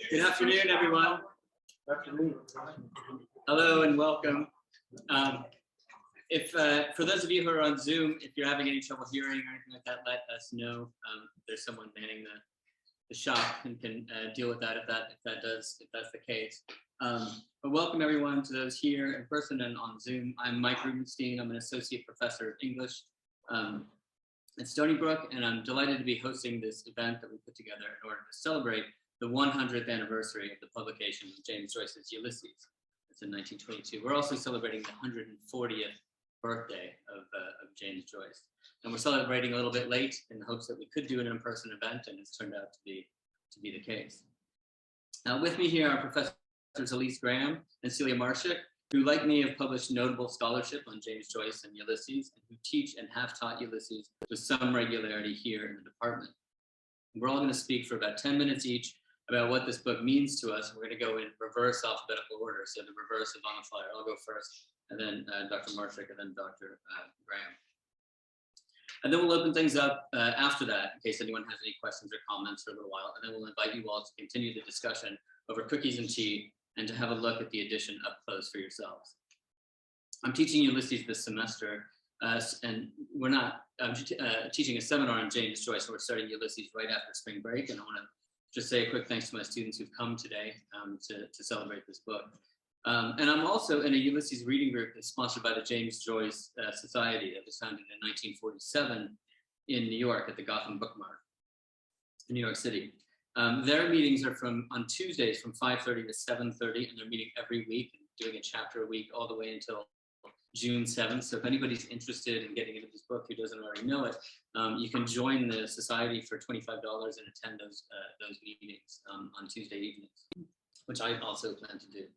Good afternoon, everyone. Hello and welcome. For those of you who are on Zoom, if you're having any trouble hearing or anything like that, let us know. There's someone manning the shop and can deal with that if that's the case. But welcome everyone to those here in person and on Zoom. I'm Mike Rubenstein. I'm an associate professor of English at Stony Brook, and I'm delighted to be hosting this event that we put together in order to celebrate the 100th anniversary of the publication of James Joyce's Ulysses. It's in 1922. We're also celebrating the 140th birthday of James Joyce. And we're celebrating a little bit late in the hopes that we could do an in-person event, and it's turned out to be the case. With me here are Professors Elyse Graham and Celia Marshik, who, like me, have published notable scholarship on James Joyce and Ulysses, and who teach and have taught Ulysses with some regularity here in the department. We're all going to speak for about 10 minutes each about what this book means to us. We're going to go in reverse alphabetical order, so the reverse is on the flyer. I'll go first, and then Dr. Marshik, and then Dr. Graham. And then we'll open things up after that, in case anyone has any questions or comments for a little while, and then we'll invite you all to continue the discussion over cookies and tea, and to have a look at the edition up close for yourselves. I'm teaching Ulysses this semester, and I'm teaching a seminar on James Joyce, so we're starting Ulysses right after spring break, and I want to just say a quick thanks to my students who've come today to celebrate this book. And I'm also in a Ulysses reading group that's sponsored by the James Joyce Society that was founded in 1947 in New York at the Gotham Bookmark in New York City. Their meetings are on Tuesdays from 5:30 to 7:30, and they're meeting every week and doing a chapter a week all the way until June 7th. So if anybody's interested in getting into this book who doesn't already know it, you can join the society for $25 and attend those meetings on Tuesday evenings, which I also plan to do.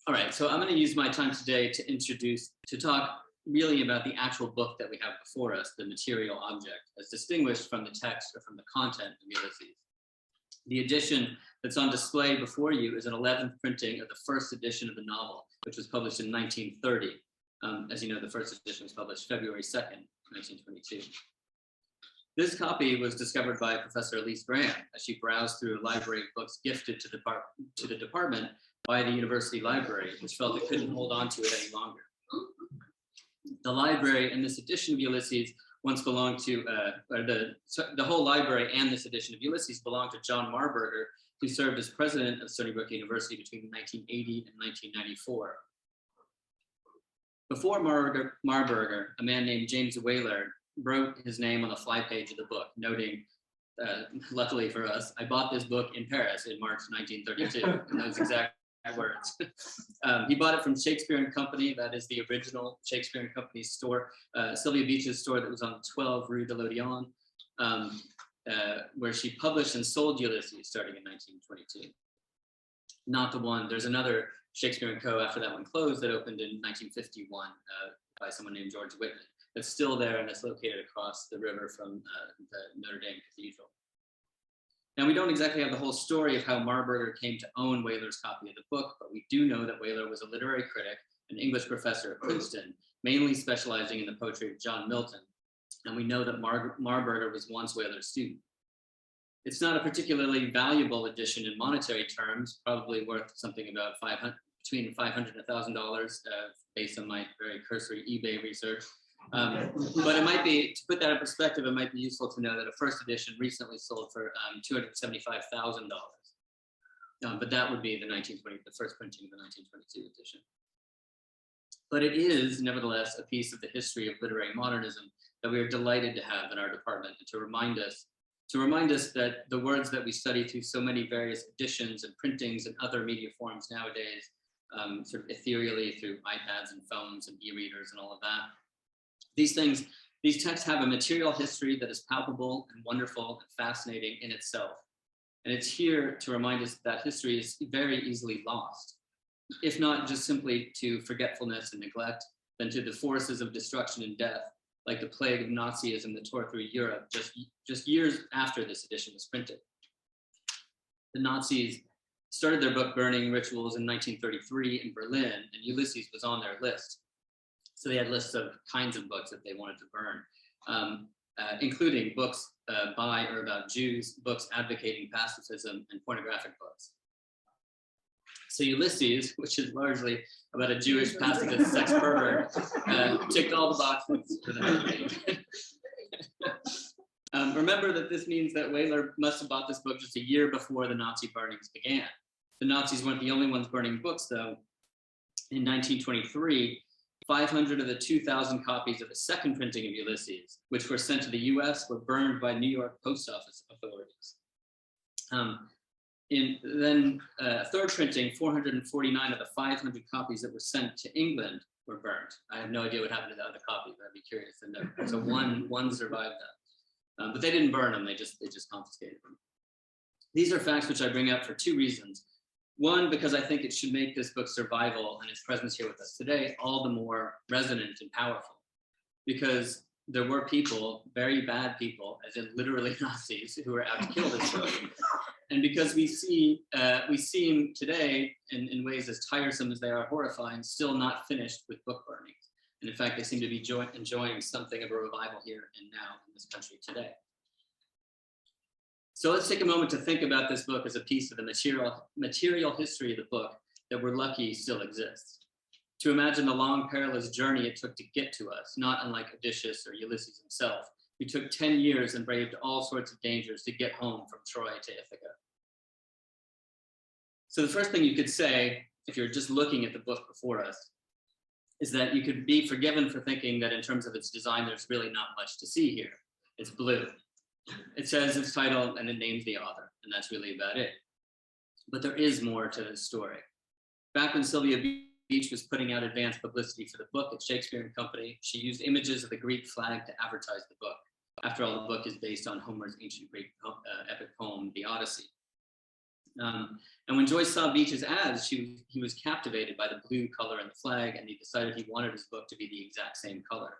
All right, so I'm going to use my time today to talk really about the actual book that we have before us, the material object, as distinguished from the text or from the content of Ulysses. The edition that's on display before you is an 11th printing of the first edition of the novel, which was published in 1930. As you know, the first edition was published February 2nd, 1922. This copy was discovered by Professor Elyse Graham as she browsed through a library of books gifted to the department by the university library, which felt it couldn't hold on to it any longer. The library and this edition of Ulysses once belonged to, the whole library and this edition of Ulysses belonged to John Marburger, who served as president of Stony Brook University between 1980 and 1994. Before Marburger, a man named James Whaler wrote his name on the fly page of the book, noting, luckily for us, I bought this book in Paris in March 1932, and those exact words. He bought it from Shakespeare and Company, that is the original Shakespeare and Company store, Sylvia Beach's store that was on 12 Rue de l'Odéon, where she published and sold Ulysses starting in 1922. Not the one, there's another Shakespeare and Co. after that one closed that opened in 1951 by someone named George Whitman. It's still there, and it's located across the river from the Notre Dame Cathedral. Now, we don't exactly have the whole story of how Marburger came to own Whaler's copy of the book, but we do know that Whaler was a literary critic, an English professor at Princeton, mainly specializing in the poetry of John Milton. And we know that Marburger was once Whaler's student. It's not a particularly valuable edition in monetary terms, probably worth something about between $500 and $1,000 based on my very cursory eBay research. But it might be, to put that in perspective, it might be useful to know that a first edition recently sold for $275,000. But that would be the first printing of the 1922 edition. But it is, nevertheless, a piece of the history of literary modernism that we are delighted to have in our department, and to remind us that the words that we study through so many various editions and printings and other media forms nowadays, sort of ethereally through iPads and phones and e-readers and all of that. These texts have a material history that is palpable and wonderful and fascinating in itself. And it's here to remind us that history is very easily lost, if not just simply to forgetfulness and neglect, then to the forces of destruction and death, like the plague of Nazism that tore through Europe just years after this edition was printed. The Nazis started their book burning rituals in 1933 in Berlin, and Ulysses was on their list. So they had lists of kinds of books that they wanted to burn. including books by or about Jews, books advocating pacifism, and pornographic books. So Ulysses, which is largely about a Jewish pacifist sex pervert, ticked all the boxes for the magazine. Remember that this means that Weyler must have bought this book just a year before the Nazi burnings began. The Nazis weren't the only ones burning books, though. In 1923, 500 of the 2,000 copies of the second printing of Ulysses, which were sent to the US, were burned by New York post office authorities. In then third printing, 449 of the 500 copies that were sent to England were burned. I have no idea what happened to the other copies, but I'd be curious to know. So one survived that. But they didn't burn them, they just confiscated them. These are facts which I bring up for two reasons. One, because I think it should make this book's survival and its presence here with us today all the more resonant and powerful. Because there were people, very bad people, as in literally Nazis, who were out to kill this book. And because we see him today in ways as tiresome as they are horrifying, still not finished with book burnings. And in fact, they seem to be enjoying something of a revival here and now in this country today. So let's take a moment to think about this book as a piece of the material history of the book that we're lucky still exists. To imagine the long, perilous journey it took to get to us, not unlike Odysseus or Ulysses himself, who took 10 years and braved all sorts of dangers to get home from Troy to Ithaca. So the first thing you could say, if you're just looking at the book before us, is that you could be forgiven for thinking that in terms of its design, there's really not much to see here. It's blue. It says its title and it names the author, and that's really about it. But there is more to this story. Back when Sylvia Beach was putting out advance publicity for the book at Shakespeare and Company, she used images of the Greek flag to advertise the book. After all, the book is based on Homer's ancient Greek epic poem, The Odyssey. And when Joyce saw Beach's ads, he was captivated by the blue color in the flag, and he decided he wanted his book to be the exact same color.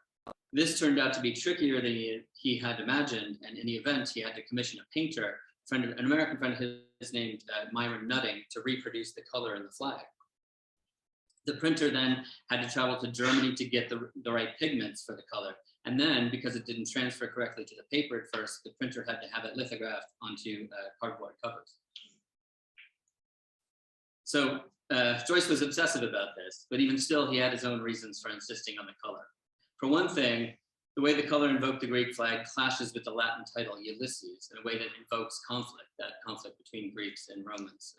This turned out to be trickier than he had imagined, and in the event, he had to commission a painter, an American friend of his named Myron Nutting, to reproduce the color in the flag. The printer then had to travel to Germany to get the right pigments for the color, and then, because it didn't transfer correctly to the paper at first, the printer had to have it lithographed onto cardboard covers. So Joyce was obsessive about this, but even still, he had his own reasons for insisting on the color. For one thing, the way the color invoked the Greek flag clashes with the Latin title Ulysses in a way that invokes conflict, that conflict between Greeks and Romans.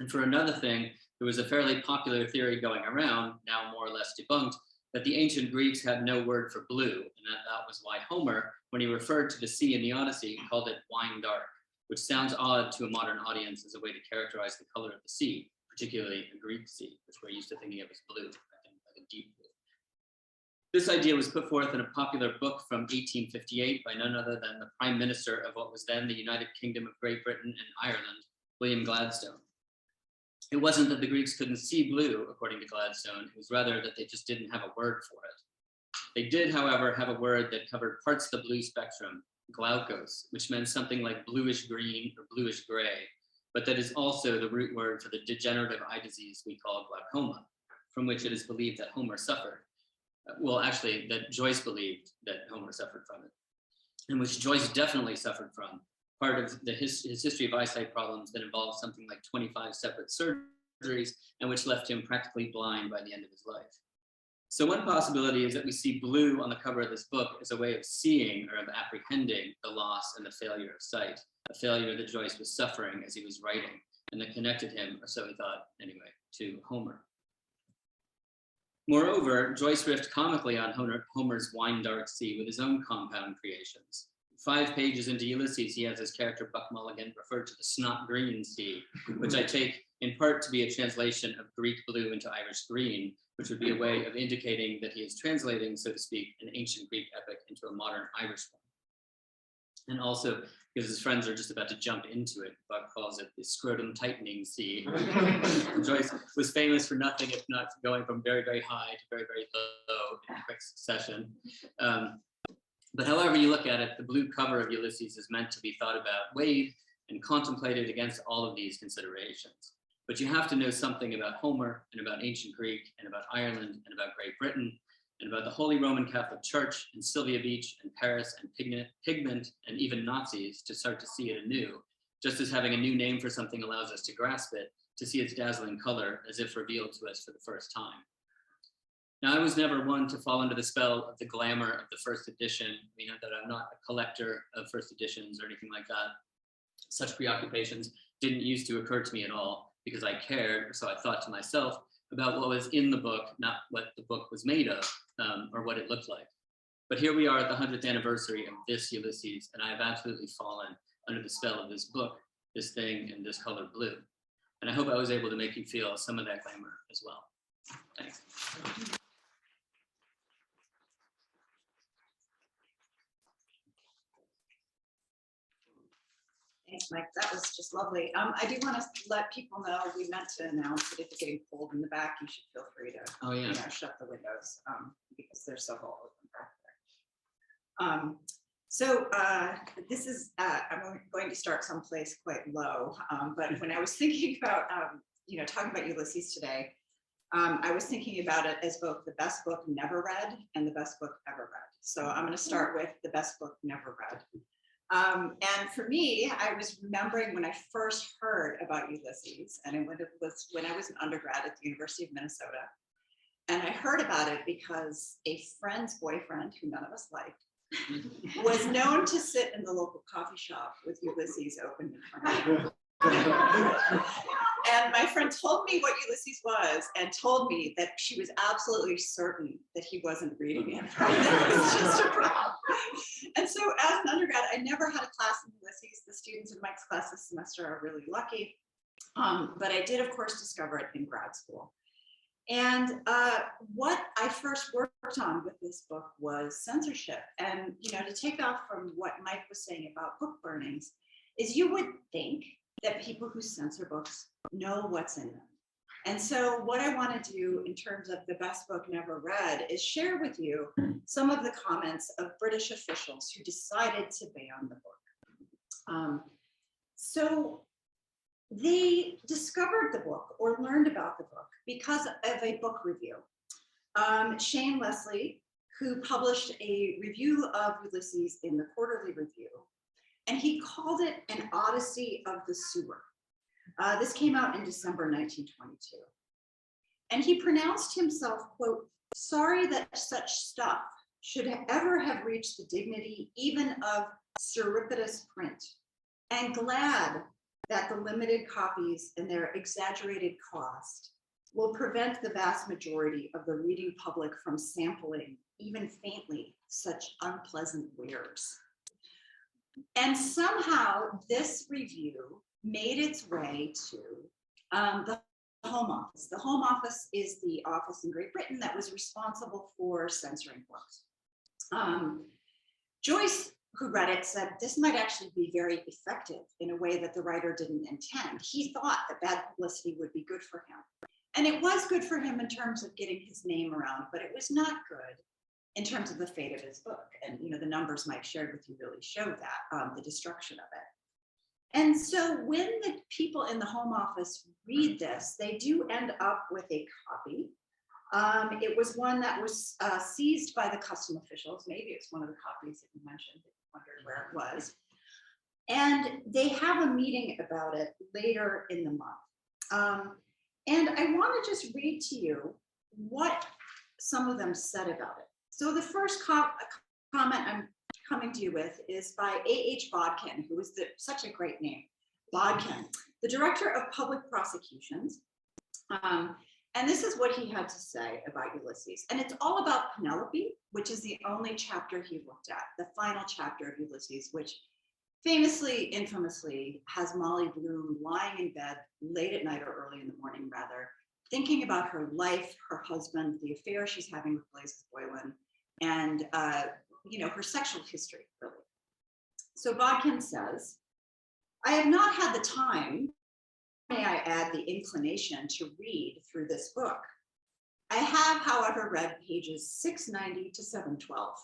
And for another thing, there was a fairly popular theory going around, now more or less debunked, that the ancient Greeks had no word for blue, and that was why Homer, when he referred to the sea in the Odyssey, called it wine dark, which sounds odd to a modern audience as a way to characterize the color of the sea, particularly a Greek sea, which we're used to thinking of as blue, like a deep blue. This idea was put forth in a popular book from 1858 by none other than the Prime Minister of what was then the United Kingdom of Great Britain and Ireland, William Gladstone. It wasn't that the Greeks couldn't see blue, according to Gladstone, it was rather that they just didn't have a word for it. They did, however, have a word that covered parts of the blue spectrum, glaukos, which meant something like bluish green or bluish gray, but that is also the root word for the degenerative eye disease we call glaucoma, from which it is believed that Homer suffered. Well, actually, that Joyce believed that Homer suffered from it, and which Joyce definitely suffered from. Part of his history of eyesight problems that involved something like 25 separate surgeries, and which left him practically blind by the end of his life. So one possibility is that we see blue on the cover of this book as a way of seeing or of apprehending the loss and the failure of sight, a failure that Joyce was suffering as he was writing, and that connected him, or so he thought anyway, to Homer. Moreover, Joyce riffed comically on Homer's wine dark sea with his own compound creations. 5 pages into Ulysses, he has his character Buck Mulligan referred to the snot green sea, which I take in part to be a translation of Greek blue into Irish green, which would be a way of indicating that he is translating, so to speak, an ancient Greek epic into a modern Irish one. And also, because his friends are just about to jump into it, Buck calls it the scrotum tightening sea. Joyce was famous for nothing if not going from very, very high to very, very low in quick succession. But however you look at it, the blue cover of Ulysses is meant to be thought about, weighed, and contemplated against all of these considerations. But you have to know something about Homer and about ancient Greek and about Ireland and about Great Britain. and about the Holy Roman Catholic Church and Sylvia Beach and Paris and pigment and even Nazis to start to see it anew, just as having a new name for something allows us to grasp it, to see its dazzling color as if revealed to us for the first time. Now, I was never one to fall under the spell of the glamour of the first edition. You know, that I'm not a collector of first editions or anything like that. Such preoccupations didn't used to occur to me at all because I cared, so I thought to myself about what was in the book, not what the book was made of or what it looked like. But here we are at the 100th anniversary of this Ulysses, and I have absolutely fallen under the spell of this book, this thing, and this color blue. And I hope I was able to make you feel some of that glamour as well. Thanks. Thanks, Mike. That was just lovely. I do want to let people know we meant to announce that if you're getting cold in the back, you should feel free to shut the windows because they're so open back there. This is, I'm going to start someplace quite low, but when I was thinking about, talking about Ulysses today, I was thinking about it as both the best book never read and the best book ever read. So I'm going to start with the best book never read. And for me, I was remembering when I first heard about Ulysses, and it was when I was an undergrad at the University of Minnesota. And I heard about it because a friend's boyfriend, who none of us liked, was known to sit in the local coffee shop with Ulysses open in front of him. And my friend told me what Ulysses was and told me that she was absolutely certain that he wasn't reading it. It was just a problem. And so as an undergrad, I never had a class in Ulysses. The students in Mike's class this semester are really lucky. But I did, of course, discover it in grad school. And what I first worked on with this book was censorship. And, to take off from what Mike was saying about book burnings, is you would think that people who censor books know what's in them. And so what I want to do in terms of the best book never read is share with you some of the comments of British officials who decided to ban the book. So they discovered the book or learned about the book because of a book review. Shane Leslie, who published a review of Ulysses in the Quarterly Review, and he called it an odyssey of the sewer. This came out in December 1922. And he pronounced himself, quote, "sorry that such stuff should ever have reached the dignity even of surreptitious print, and glad that the limited copies and their exaggerated cost will prevent the vast majority of the reading public from sampling, even faintly, such unpleasant wares." And somehow this review made its way to the Home Office. The Home Office is the office in Great Britain that was responsible for censoring books. Joyce, who read it, said this might actually be very effective in a way that the writer didn't intend. He thought that bad publicity would be good for him. And it was good for him in terms of getting his name around, but it was not good in terms of the fate of his book. And the numbers Mike shared with you really showed that, the destruction of it. And so when the people in the Home Office read this, they do end up with a copy. It was one that was seized by the custom officials. Maybe it's one of the copies that you mentioned, that you wondered where it was. And they have a meeting about it later in the month. And I want to just read to you what some of them said about it. So the first comment I'm coming to you with is by A.H. Bodkin, who is such a great name, Bodkin, the director of public prosecutions. And this is what he had to say about Ulysses. And it's all about Penelope, which is the only chapter he looked at, the final chapter of Ulysses, which famously, infamously, has Molly Bloom lying in bed late at night or early in the morning, rather, thinking about her life, her husband, the affair she's having with Blazes Boylan, and her sexual history, really. So Bodkin says, "I have not had the time, may I add the inclination, to read through this book. I have, however, read pages 690 to 712.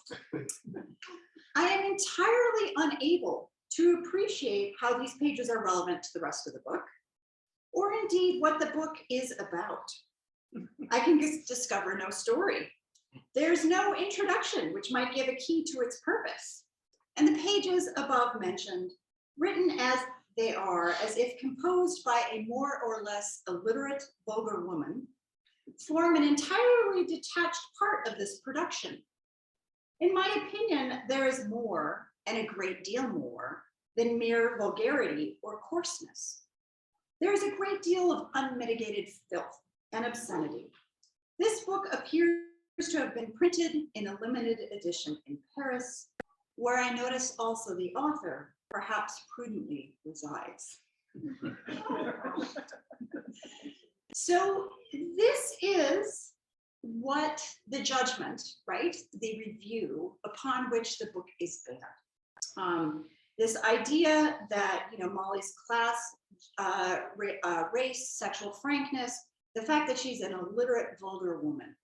I am entirely unable to appreciate how these pages are relevant to the rest of the book, or indeed what the book is about. I can discover no story. There's no introduction, which might give a key to its purpose. And the pages above mentioned, written as they are, as if composed by a more or less illiterate, vulgar woman, form an entirely detached part of this production. In my opinion, there is more, and a great deal more, than mere vulgarity or coarseness. There is a great deal of unmitigated filth and obscenity. This book appears to have been printed in a limited edition in Paris, where I notice also the author perhaps prudently resides. So this is what the judgment, right? The review upon which the book is based. This idea that, Molly's class, race, sexual frankness, the fact that she's an illiterate, vulgar woman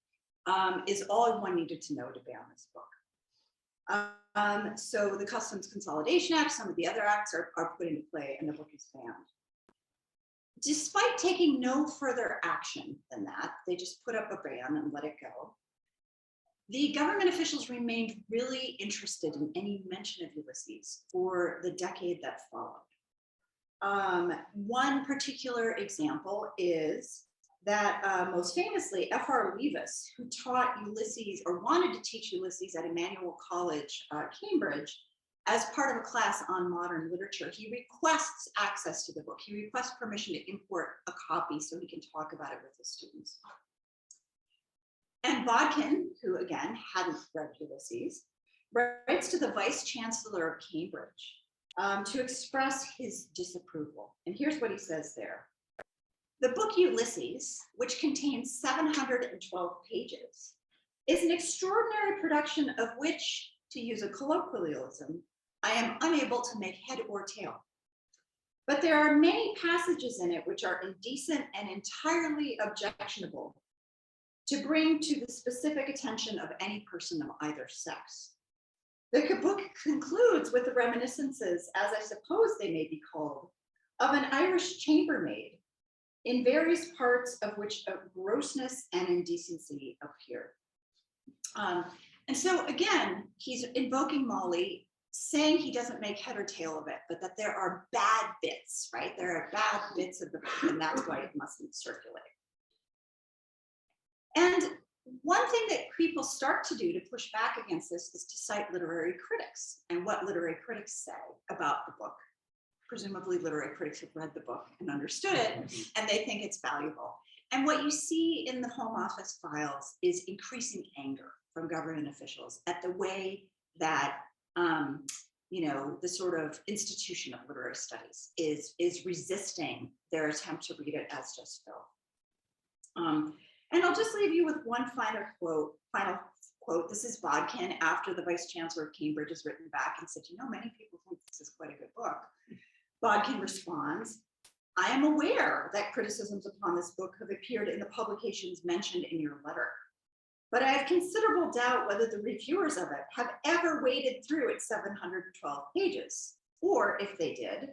is all one needed to know to ban this book. So the Customs Consolidation Act, some of the other acts are put into play and the book is banned. Despite taking no further action than that, they just put up a ban and let it go. The government officials remained really interested in any mention of Ulysses for the decade that followed. One particular example is that most famously, F.R. Leavis, who taught Ulysses or wanted to teach Ulysses at Emmanuel College, Cambridge, as part of a class on modern literature, he requests access to the book. He requests permission to import a copy so he can talk about it with his students. And Bodkin, who again hadn't read Ulysses, writes to the Vice Chancellor of Cambridge to express his disapproval. And here's what he says there. The book Ulysses, which contains 712 pages, is an extraordinary production of which, to use a colloquialism, I am unable to make head or tail. But there are many passages in it which are indecent and entirely objectionable to bring to the specific attention of any person of either sex. The book concludes with the reminiscences, as I suppose they may be called, of an Irish chambermaid, in various parts of which grossness and indecency appear. And so again, he's invoking Molly, saying he doesn't make head or tail of it, but that there are bad bits, right? There are bad bits of the book, and that's why it mustn't circulate. And one thing that people start to do to push back against this is to cite literary critics and what literary critics say about the book. Presumably literary critics have read the book and understood it, and they think it's valuable. And what you see in the Home Office files is increasing anger from government officials at the way that the sort of institution of literary studies is resisting their attempt to read it as just filth. And I'll just leave you with one final quote. This is Bodkin after the Vice Chancellor of Cambridge has written back and said, many people think this is quite a good book. Bodkin responds, I am aware that criticisms upon this book have appeared in the publications mentioned in your letter, but I have considerable doubt whether the reviewers of it have ever waded through its 712 pages, or if they did,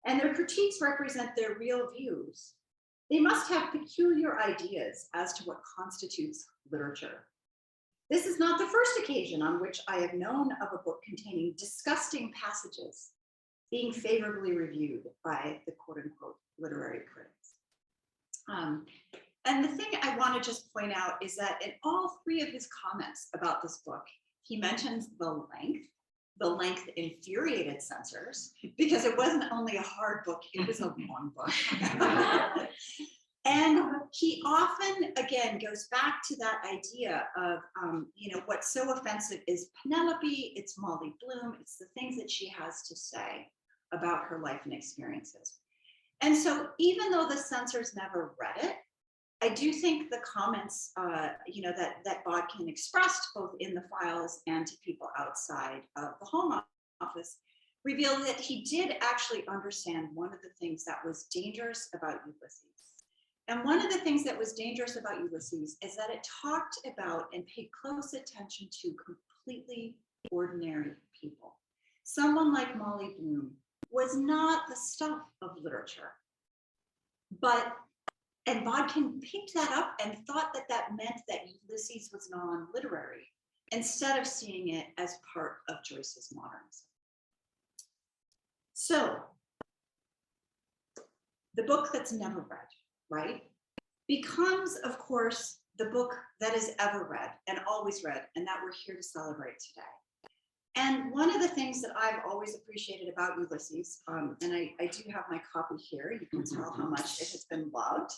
and their critiques represent their real views, they must have peculiar ideas as to what constitutes literature. This is not the first occasion on which I have known of a book containing disgusting passages being favorably reviewed by the quote unquote literary critics. And the thing I want to just point out is that in all three of his comments about this book, he mentions the length infuriated censors, because it wasn't only a hard book, it was a long book. And he often, again, goes back to that idea of, what's so offensive is Penelope, it's Molly Bloom, it's the things that she has to say about her life and experiences. And so even though the censors never read it, I do think the comments, that Bodkin expressed both in the files and to people outside of the Home Office reveal that he did actually understand one of the things that was dangerous about Ulysses. And one of the things that was dangerous about Ulysses is that it talked about and paid close attention to completely ordinary people. Someone like Molly Bloom was not the stuff of literature, but And Bodkin picked that up and thought that that meant that Ulysses was non-literary, instead of seeing it as part of Joyce's modernism. So, the book that's never read, right, becomes, of course, the book that is ever read and always read, and that we're here to celebrate today. And one of the things that I've always appreciated about Ulysses, and I do have my copy here, you can tell how much it has been loved.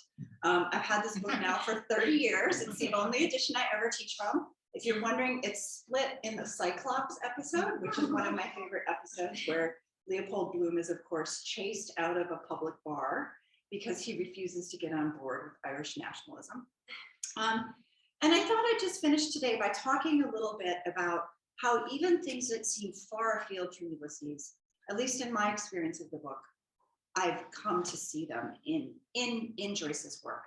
I've had this book now for 30 years. It's the only edition I ever teach from. If you're wondering, it's split in the Cyclops episode, which is one of my favorite episodes, where Leopold Bloom is, of course, chased out of a public bar because he refuses to get on board with Irish nationalism. And I thought I'd just finish today by talking a little bit about how even things that seem far afield from Ulysses, at least in my experience of the book, I've come to see them in Joyce's work.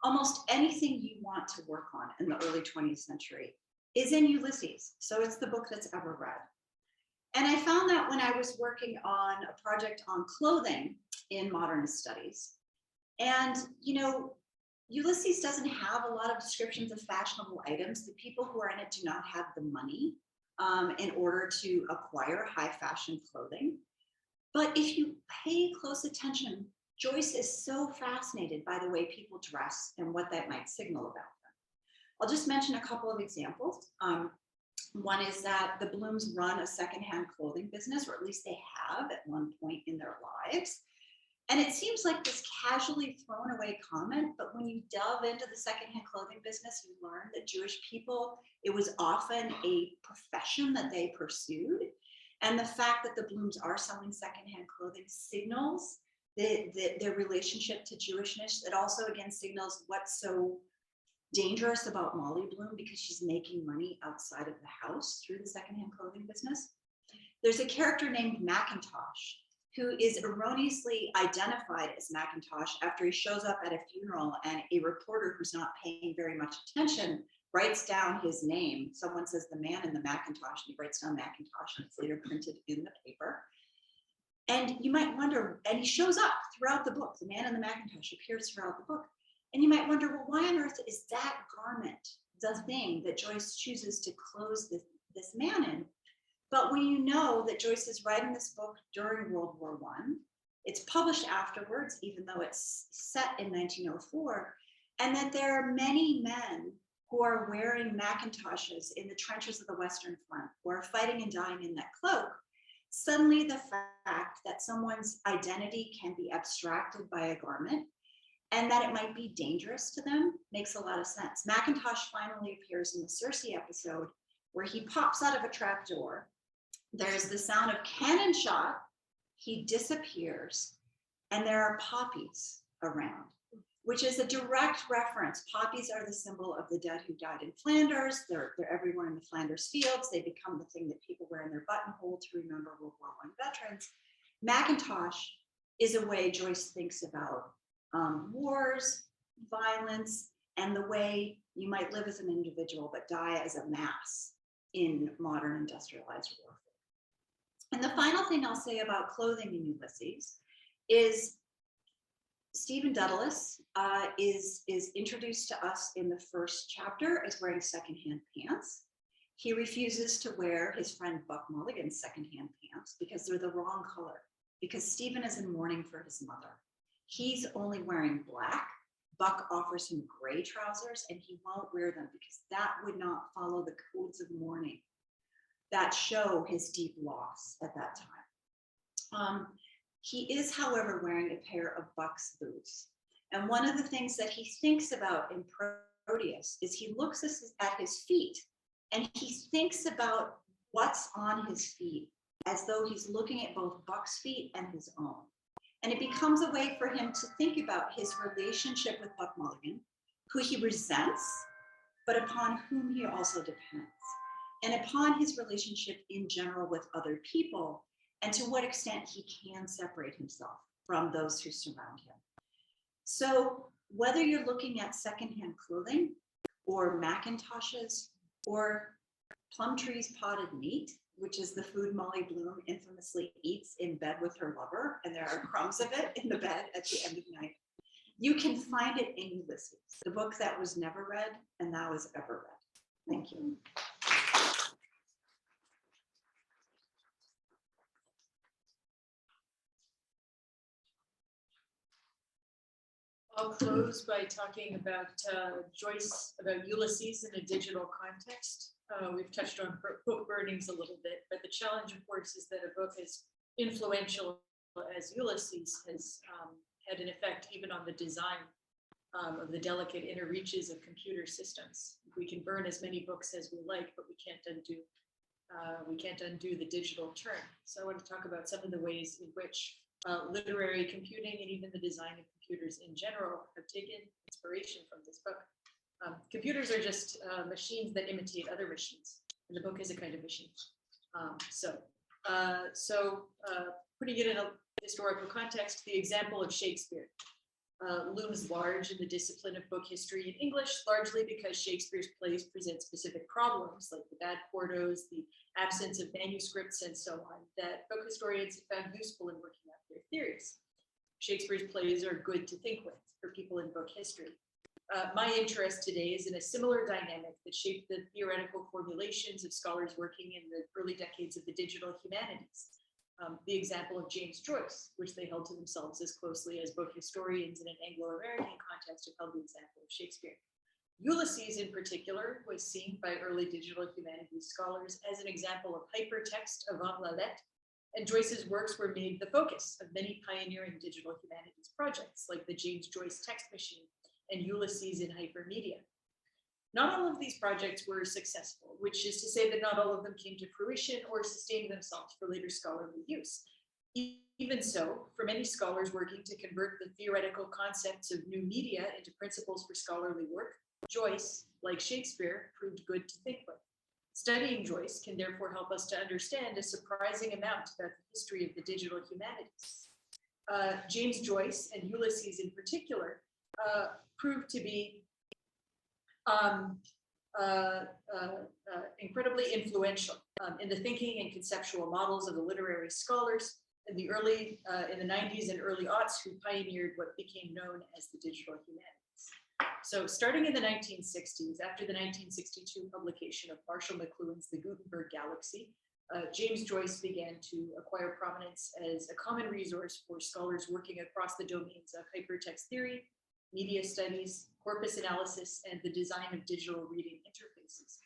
Almost anything you want to work on in the early 20th century is in Ulysses. So it's the book that's ever read. And I found that when I was working on a project on clothing in modernist studies. And, you know, Ulysses doesn't have a lot of descriptions of fashionable items. The people who are in it do not have the money in order to acquire high fashion clothing. But if you pay close attention, Joyce is so fascinated by the way people dress and what that might signal about them. I'll just mention a couple of examples. One is that the Blooms run a secondhand clothing business, or at least they have at one point in their lives. And it seems like this casually thrown away comment, but when you delve into the secondhand clothing business, you learn that Jewish people, it was often a profession that they pursued. And the fact that the Blooms are selling secondhand clothing signals their relationship to Jewishness. It also, again, signals what's so dangerous about Molly Bloom, because she's making money outside of the house through the secondhand clothing business. There's a character named Macintosh, who is erroneously identified as Macintosh after he shows up at a funeral and a reporter who's not paying very much attention writes down his name. Someone says the man in the Macintosh, and he writes down Macintosh, and it's later printed in the paper. And you might wonder, and he shows up throughout the book, the man in the Macintosh appears throughout the book. And you might wonder, well, why on earth is that garment the thing that Joyce chooses to clothe this man in? But when you know that Joyce is writing this book during World War I, it's published afterwards, even though it's set in 1904, and that there are many men who are wearing Macintoshes in the trenches of the Western Front, who are fighting and dying in that cloak, suddenly the fact that someone's identity can be abstracted by a garment and that it might be dangerous to them makes a lot of sense. Macintosh finally appears in the Circe episode where he pops out of a trapdoor. There's the sound of cannon shot, he disappears, and there are poppies around, which is a direct reference. Poppies are the symbol of the dead who died in Flanders. They're everywhere in the Flanders fields. They become the thing that people wear in their buttonhole to remember World War I veterans. Macintosh is a way Joyce thinks about wars, violence, and the way you might live as an individual but die as a mass in modern industrialized warfare. And the final thing I'll say about clothing in Ulysses is Stephen Dedalus is introduced to us in the first chapter as wearing secondhand pants. He refuses to wear his friend Buck Mulligan's secondhand pants because they're the wrong color, because Stephen is in mourning for his mother. He's only wearing black. Buck offers him gray trousers and he won't wear them because that would not follow the codes of mourning that show his deep loss at that time. He is, however, wearing a pair of Buck's boots. And one of the things that he thinks about in Proteus is he looks at his feet and he thinks about what's on his feet as though he's looking at both Buck's feet and his own. And it becomes a way for him to think about his relationship with Buck Mulligan, who he resents, but upon whom he also depends, and upon his relationship in general with other people, and to what extent he can separate himself from those who surround him. So whether you're looking at secondhand clothing or Macintoshes or Plumtree's potted meat, which is the food Molly Bloom infamously eats in bed with her lover, and there are crumbs of it in the bed at the end of the night. You can find it in Ulysses, the book that was never read and now is ever read. Thank you. I'll close by talking about Joyce, about Ulysses in a digital context. We've touched on book burnings a little bit, but the challenge, of course, is that a book as influential as Ulysses has had an effect even on the design of the delicate inner reaches of computer systems. We can burn as many books as we like, but we can't undo the digital turn. So I want to talk about some of the ways in which literary computing and even the design of computers in general have taken inspiration from this book. Computers are just machines that imitate other machines, and the book is a kind of machine. Putting it in a historical context, the example of Shakespeare looms large in the discipline of book history in English, largely because Shakespeare's plays present specific problems like the bad quartos, the absence of manuscripts, and so on, that book historians have found useful in working out their theories. Shakespeare's plays are good to think with for people in book history. My interest today is in a similar dynamic that shaped the theoretical formulations of scholars working in the early decades of the digital humanities. The example of James Joyce, which they held to themselves as closely as book historians in an Anglo-American context have held the example of Shakespeare. Ulysses in particular was seen by early digital humanities scholars as an example of hypertext avant la lettre, and Joyce's works were made the focus of many pioneering digital humanities projects like the James Joyce text machine and Ulysses in hypermedia. Not all of these projects were successful, which is to say that not all of them came to fruition or sustained themselves for later scholarly use. Even so, for many scholars working to convert the theoretical concepts of new media into principles for scholarly work, Joyce, like Shakespeare, proved good to think with. Studying Joyce can therefore help us to understand a surprising amount about the history of the digital humanities. James Joyce and Ulysses in particular proved to be incredibly influential in the thinking and conceptual models of the literary scholars in the 90s and early aughts who pioneered what became known as the digital humanities. So starting in the 1960s, after the 1962 publication of Marshall McLuhan's The Gutenberg Galaxy, James Joyce began to acquire prominence as a common resource for scholars working across the domains of hypertext theory, media studies, corpus analysis, and the design of digital reading interfaces.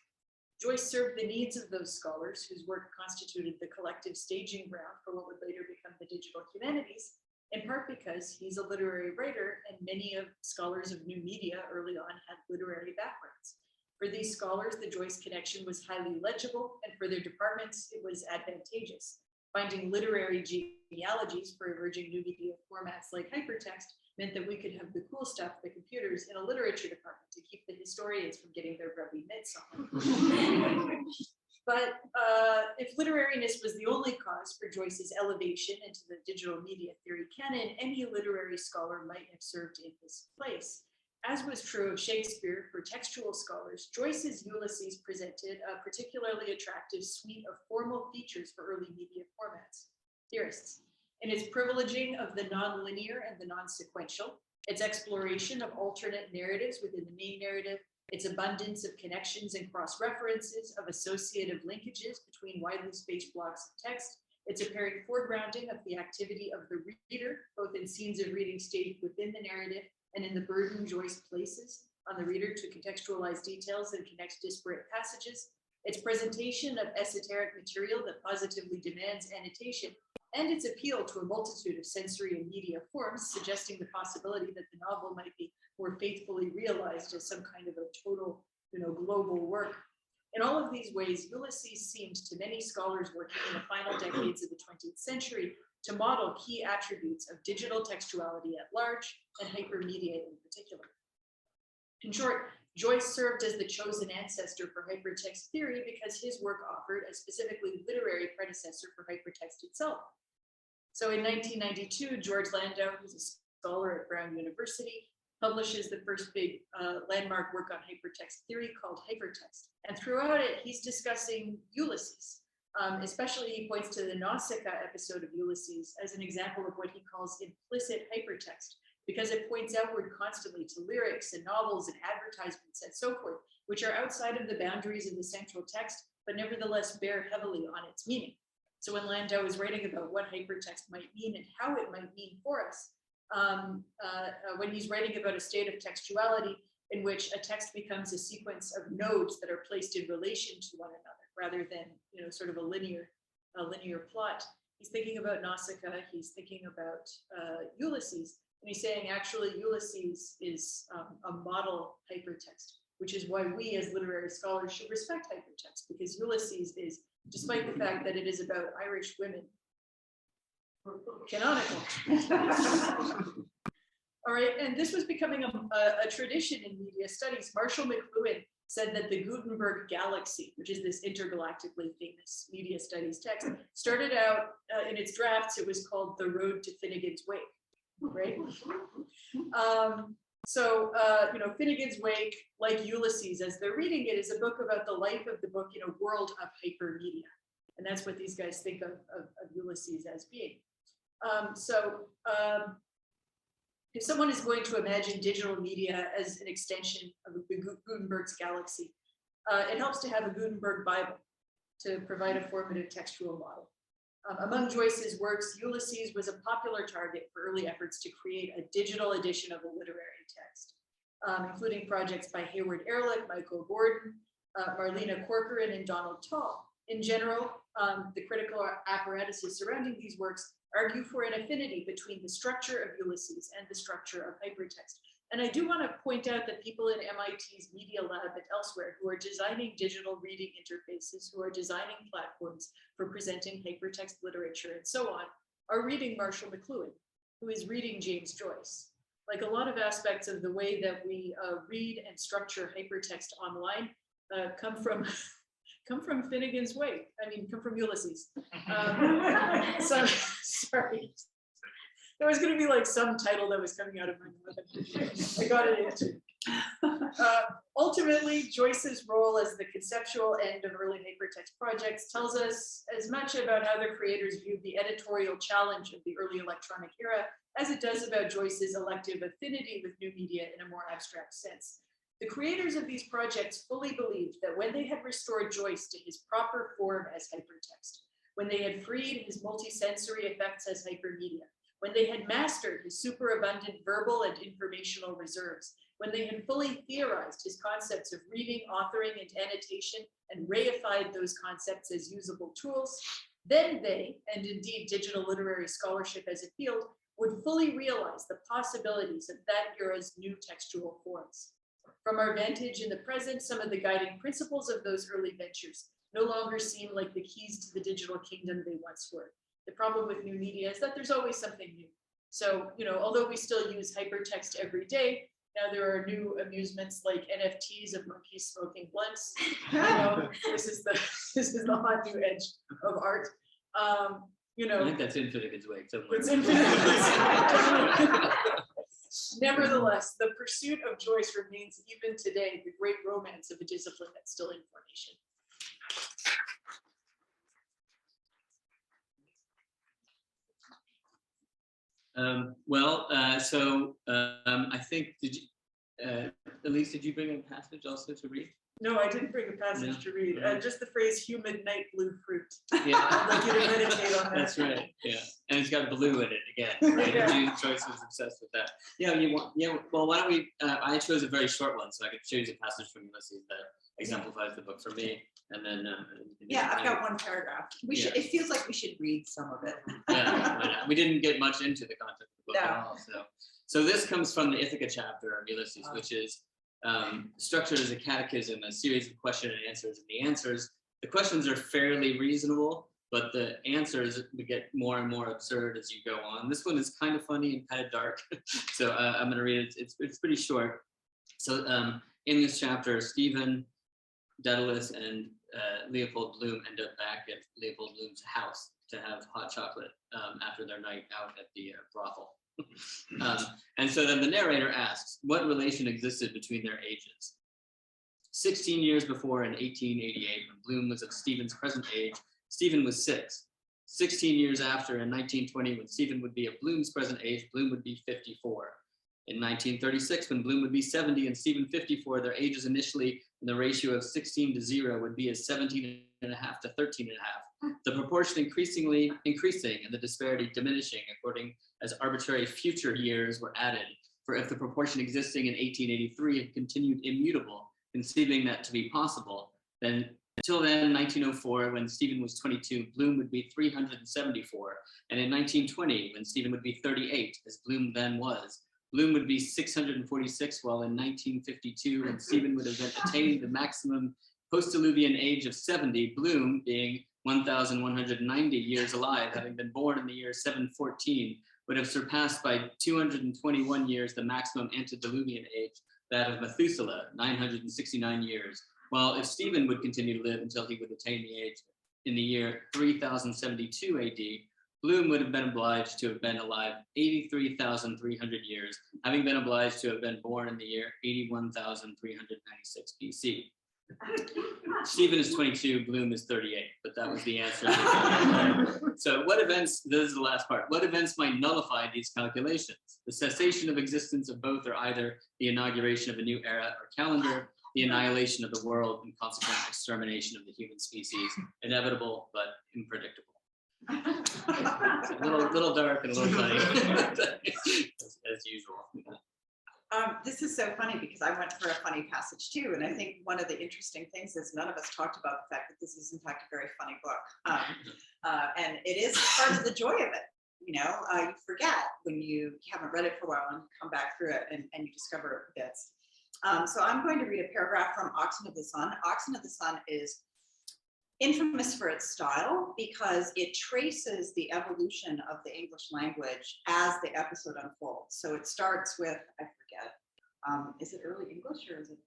Joyce served the needs of those scholars whose work constituted the collective staging ground for what would later become the digital humanities, in part because he's a literary writer and many of scholars of new media early on had literary backgrounds. For these scholars, the Joyce connection was highly legible, and for their departments, it was advantageous. Finding literary genealogies for emerging new media formats like hypertext meant that we could have the cool stuff, the computers, in a literature department to keep the historians from getting their grubby mitts on. But if literariness was the only cause for Joyce's elevation into the digital media theory canon, any literary scholar might have served in his place. As was true of Shakespeare for textual scholars, Joyce's Ulysses presented a particularly attractive suite of formal features for early media theorists. In its privileging of the nonlinear and the non-sequential, its exploration of alternate narratives within the main narrative, its abundance of connections and cross-references, of associative linkages between widely spaced blocks of text, its apparent foregrounding of the activity of the reader, both in scenes of reading staged within the narrative and in the burden Joyce places on the reader to contextualize details and connect disparate passages, its presentation of esoteric material that positively demands annotation, and its appeal to a multitude of sensory and media forms, suggesting the possibility that the novel might be more faithfully realized as some kind of a total, global work. In all of these ways, Ulysses seemed to many scholars working in the final decades of the 20th century to model key attributes of digital textuality at large and hypermedia in particular. In short, Joyce served as the chosen ancestor for hypertext theory because his work offered a specifically literary predecessor for hypertext itself. So in 1992, George Landau, who's a scholar at Brown University, publishes the first big landmark work on hypertext theory called Hypertext. And throughout it, he's discussing Ulysses. Especially, he points to the Nausicaa episode of Ulysses as an example of what he calls implicit hypertext, because it points outward constantly to lyrics and novels and advertisements and so forth, which are outside of the boundaries of the central text, but nevertheless bear heavily on its meaning. So when Landau is writing about what hypertext might mean and how it might mean for us, when he's writing about a state of textuality in which a text becomes a sequence of nodes that are placed in relation to one another, rather than, you know, sort of a linear plot, he's thinking about Nausicaa, he's thinking about Ulysses, and he's saying actually Ulysses is a model hypertext, which is why we as literary scholars should respect hypertext, because Ulysses is, despite the fact that it is about Irish women, canonical. All right, and this was becoming a tradition in media studies. Marshall McLuhan said that the Gutenberg Galaxy, which is this intergalactically famous media studies text, started out in its drafts, it was called The Road to Finnegan's Wake, right? You know, Finnegan's Wake, like Ulysses, as they're reading it, is a book about the life of the book in a world of hypermedia. And that's what these guys think of Ulysses as being. If someone is going to imagine digital media as an extension of Gutenberg's galaxy, it helps to have a Gutenberg Bible to provide a formative textual model. Among Joyce's works, Ulysses was a popular target for early efforts to create a digital edition of a literary text, including projects by Hayward Ehrlich, Michael Gordon, Marlena Corcoran, and Donald Tall. In general, the critical apparatuses surrounding these works argue for an affinity between the structure of Ulysses and the structure of hypertext. And I do want to point out that people in MIT's Media Lab and elsewhere who are designing digital reading interfaces, who are designing platforms for presenting hypertext literature and so on, are reading Marshall McLuhan, who is reading James Joyce. Like a lot of aspects of the way that we read and structure hypertext online come from Finnegan's Wake. I mean, come from Ulysses. So, sorry. There was going to be like some title that was coming out of my mouth. I got it answered. Ultimately, Joyce's role as the conceptual end of early hypertext projects tells us as much about how the creators viewed the editorial challenge of the early electronic era as it does about Joyce's elective affinity with new media in a more abstract sense. The creators of these projects fully believed that when they had restored Joyce to his proper form as hypertext, when they had freed his multisensory effects as hypermedia, when they had mastered his superabundant verbal and informational reserves, when they had fully theorized his concepts of reading, authoring, and annotation, and reified those concepts as usable tools, then they, and indeed digital literary scholarship as a field, would fully realize the possibilities of that era's new textual forms. From our vantage in the present, some of the guiding principles of those early ventures no longer seem like the keys to the digital kingdom they once were. The problem with new media is that there's always something new. So, you know, although we still use hypertext every day, now there are new amusements like NFTs of monkeys smoking blunts. You know, this is the hot new edge of art. You know, I think that's in Finnegan's Wake somewhere. It's in Finnegan's Wake. Nevertheless, the pursuit of Joyce remains even today the great romance of a discipline that's still in formation. I think, Elyse, did you bring a passage also to read? No, I didn't bring a passage to read. Just the phrase "humid night blue fruit." Yeah, I'd like you to meditate on that. That's right. Yeah, and it's got blue in it again. Right? Yeah. Joyce was obsessed with that. Yeah, you want? Yeah. Well, why don't we? I chose a very short one, so I could choose a passage from Ulysses that exemplifies the book for me, and then. Yeah, I've got one paragraph. We should. It feels like we should read some of it. Yeah, we didn't get much into the content of the book at all. So this comes from the Ithaca chapter of Ulysses, which is structured as a catechism, a series of questions and answers. And the questions are fairly reasonable, but the answers get more and more absurd as you go on. This one is kind of funny and kind of dark, so I'm going to read it. It's pretty short. So in this chapter, Stephen, Daedalus, and Leopold Bloom end up back at Leopold Bloom's house to have hot chocolate after their night out at the brothel. And so then the narrator asks, what relation existed between their ages? 16 years before, in 1888, when Bloom was of Stephen's present age, Stephen was 6. 16 years after, in 1920, when Stephen would be of Bloom's present age, Bloom would be 54. In 1936, when Bloom would be 70 and Stephen 54, their ages initially in the ratio of 16 to 0 would be as 17 and a half to 13 and a half. The proportion increasing and the disparity diminishing according as arbitrary future years were added. For if the proportion existing in 1883 had continued immutable, conceiving that to be possible, then until then, 1904, when Stephen was 22, Bloom would be 374. And in 1920, when Stephen would be 38, as Bloom then was, Bloom would be 646, while in 1952, when Stephen would have attained the maximum post-Diluvian age of 70, Bloom, being 1,190 years alive, having been born in the year 714, would have surpassed by 221 years the maximum antediluvian age, that of Methuselah, 969 years. While if Stephen would continue to live until he would attain the age in the year 3072 AD, Bloom would have been obliged to have been alive 83,300 years, having been obliged to have been born in the year 81,396 BC. Stephen is 22, Bloom is 38, but that was the answer. So what events, this is the last part, what events might nullify these calculations? The cessation of existence of both are either the inauguration of a new era or calendar, the annihilation of the world and consequent extermination of the human species, inevitable but unpredictable. A little dark and a little funny, as usual. This is so funny because I went for a funny passage too, and I think one of the interesting things is none of us talked about the fact that this is in fact a very funny book, and it is part of the joy of it. You know, you forget when you haven't read it for a while and come back through it and you discover bits. So I'm going to read a paragraph from Oxen of the Sun. Oxen of the Sun is infamous for its style because it traces the evolution of the English language as the episode unfolds. So it starts with, I forget, is it early English or is it?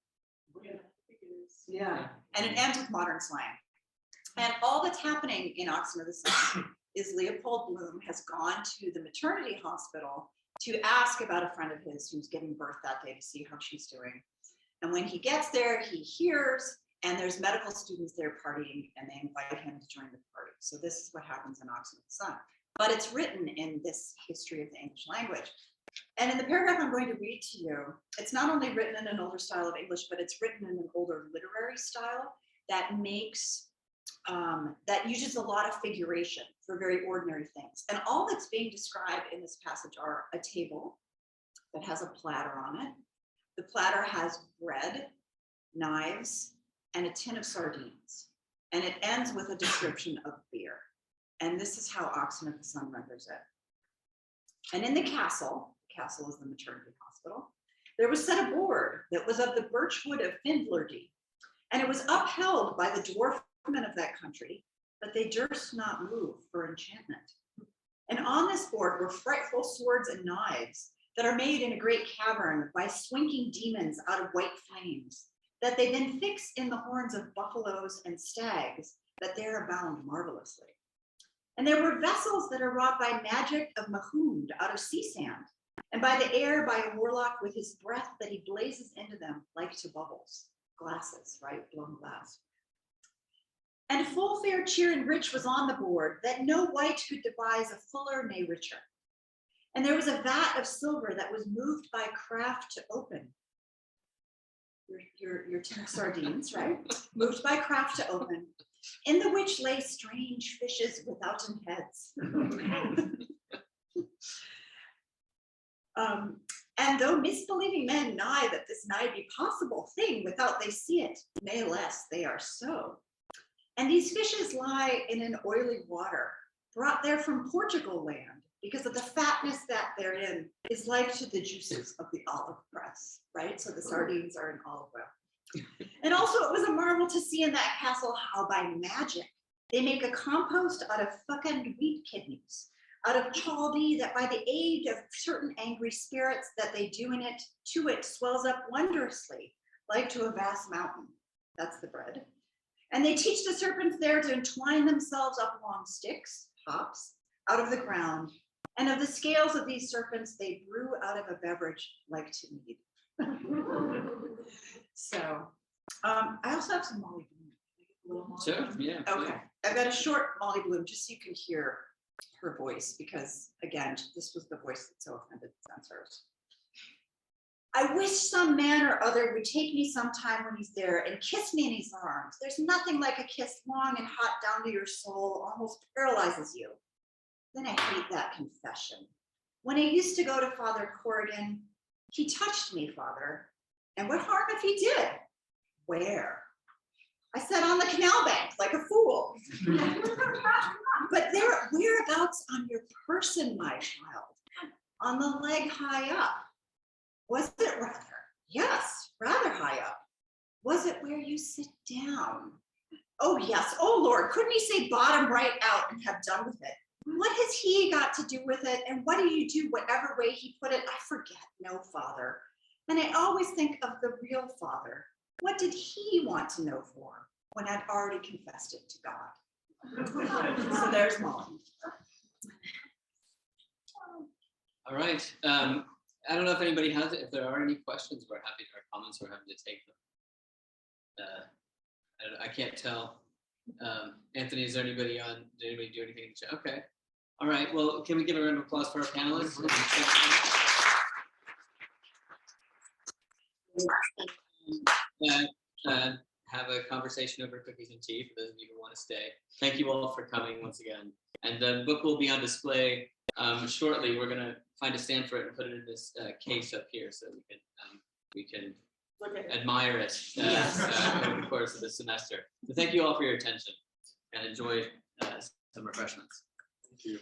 Yeah, and it ends with modern slang. And all that's happening in Oxen of the Sun is Leopold Bloom has gone to the maternity hospital to ask about a friend of his who's giving birth that day to see how she's doing. And when he gets there, he hears, and there's medical students there partying, and they invite him to join the party. So this is what happens in Oxen of the Sun. But it's written in this history of the English language. And in the paragraph I'm going to read to you, it's not only written in an older style of English, but it's written in an older literary style that makes, that uses a lot of figuration for very ordinary things. And all that's being described in this passage are a table that has a platter on it. The platter has bread, knives, and a tin of sardines. And it ends with a description of beer. And this is how Oxen of the Sun renders it. And in the castle is the maternity hospital, there was set a board that was of the birch wood of Findlerdy, and it was upheld by the dwarf men of that country, but they durst not move for enchantment. And on this board were frightful swords and knives that are made in a great cavern by swinking demons out of white flames, that they then fix in the horns of buffaloes and stags, that there abound marvelously. And there were vessels that are wrought by magic of Mahund out of sea sand, and by the air by a warlock with his breath that he blazes into them like to bubbles, glasses, right, blown glass. And full fair cheer and rich was on the board, that no wight could devise a fuller nay richer. And there was a vat of silver that was moved by craft to open. Your tin of sardines, right? Moved by craft to open, in the which lay strange fishes withouten heads. And though misbelieving men nigh that this nigh be possible thing without they see it, nay less they are so. And these fishes lie in an oily water, brought there from Portugal land, because of the fatness that therein is like to the juices of the olive press, right? So the sardines are in olive oil. And also it was a marvel to see in that castle how by magic they make a compost out of fecund wheat kidneys, out of chaldy that by the aid of certain angry spirits that they do in it, to it swells up wondrously, like to a vast mountain. That's the bread. And they teach the serpents there to entwine themselves up long sticks, hops, out of the ground. And of the scales of these serpents, they brew out of a beverage like to mead. So, I also have some Molly Bloom. Sure, yeah. Okay, yeah. I've got a short Molly Bloom just so you can hear her voice, because again, this was the voice that so offended censors. I wish some man or other would take me sometime when he's there and kiss me in his arms. There's nothing like a kiss long and hot down to your soul, almost paralyzes you. Then I hate that confession. When I used to go to Father Corrigan, he touched me, Father. And what harm if he did? Where? I said on the canal bank, like a fool. But there, whereabouts on your person, my child? On the leg high up. Was it rather? Yes, rather high up. Was it where you sit down? Oh yes, oh Lord, couldn't he say bottom right out and have done with it? What has he got to do with it? And what do you do whatever way he put it? I forget, no, Father. And I always think of the real Father. What did he want to know for when I'd already confessed it to God? So there's Mom. All right. I don't know if anybody has it. If there are any questions, we're happy to, or comments, we're happy to take them. I can't tell. Anthony, is there anybody on? Did anybody do anything? Okay. All right. Well, can we give a round of applause for our panelists? Have a conversation over cookies and tea for those of you who want to stay. Thank you all for coming once again. And the book will be on display shortly. We're going to find a stand for it and put it in this case up here so we can admire it over the course of the semester. So thank you all for your attention and enjoy some refreshments. Thank you.